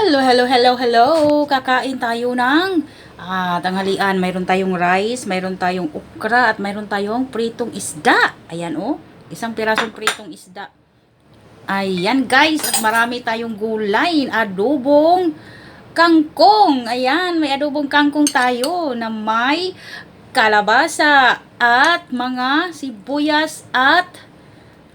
Hello, hello, hello, hello. Kakain tayo ng tanghalian. Mayroon tayong rice, mayroon tayong okra, at mayroon tayong pritong isda. Ayan oh, isang pirasong pritong isda. Ayan guys, at marami tayong gulay, adobong kangkong. Ayan, may adobong kangkong tayo na may kalabasa at mga sibuyas at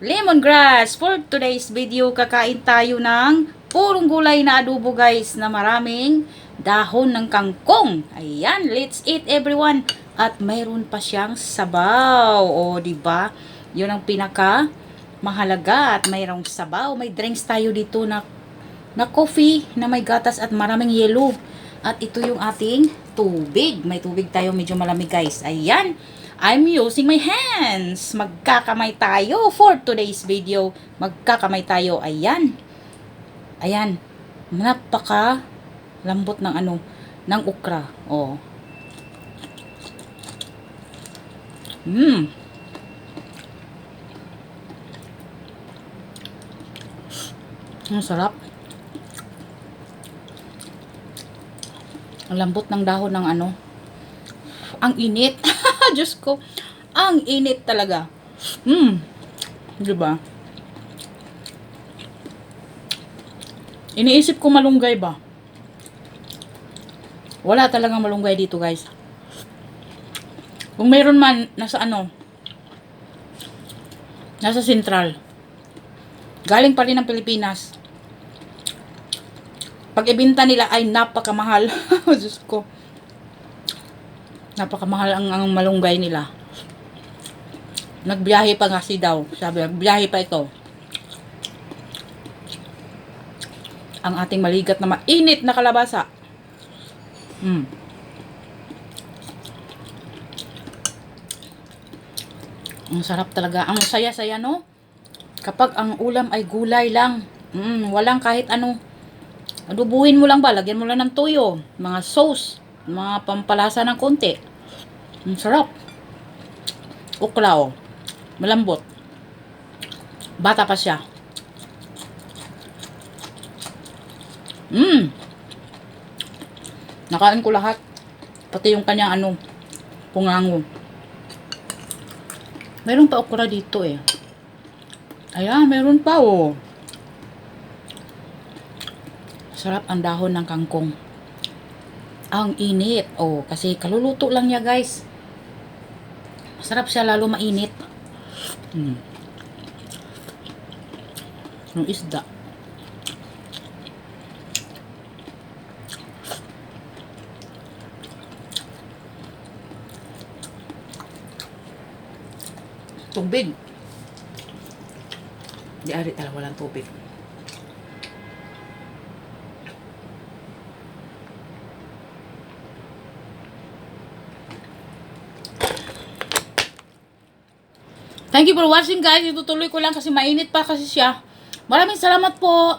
lemongrass. For today's video, kakain tayo ng purong gulay na adobo guys, na maraming dahon ng kangkong. Ayan, let's eat everyone. At mayroon pa siyang sabaw. O, di ba? 'Yun ang pinaka mahalaga, at mayroong sabaw. May drinks tayo dito na coffee na may gatas at maraming yelo. At ito yung ating tubig. May tubig tayo, medyo malamig guys. Ayan. I'm using my hands. Magkakamay tayo for today's video. Magkakamay tayo. Ayan. Ayan. Napaka lambot ng ng okra. Oh. Ang sarap. Ang lambot ng dahon ng Ang init. Diyos ko. Ang init talaga. Diba? Iniisip ko malunggay ba? Wala talagang malunggay dito guys. Kung mayroon man, nasa nasa Central. Galing pa rin ng Pilipinas. Pag ibenta nila ay napakamahal. Diyos ko. Napakamahal ang malunggay nila. Nagbiyahe pa kasi daw. Sabi, biyahe pa ito. Ang ating maligat na mainit na kalabasa. Ang sarap talaga. Ang saya-saya, no? Kapag ang ulam ay gulay lang. Walang kahit ano. Adubuhin mo lang ba? Lagyan mo lang ng toyo. Mga sauce. Mga pampalasa ng konti. Ang sarap. Okra, oh. Malambot. Bata pa siya. Nakain ko lahat. Pati yung kanyang pungango. Meron pa okra dito eh. Ayan, meron pa oh. Sarap ang dahon ng kangkong. Ang init. Oh, kasi kaluluto lang niya guys. Masarap siya lalo mainit. Yung isda. Tubig. Di ari talaga walang tubig. Thank you for watching guys. Itutuloy ko lang kasi mainit pa kasi siya. Maraming salamat po.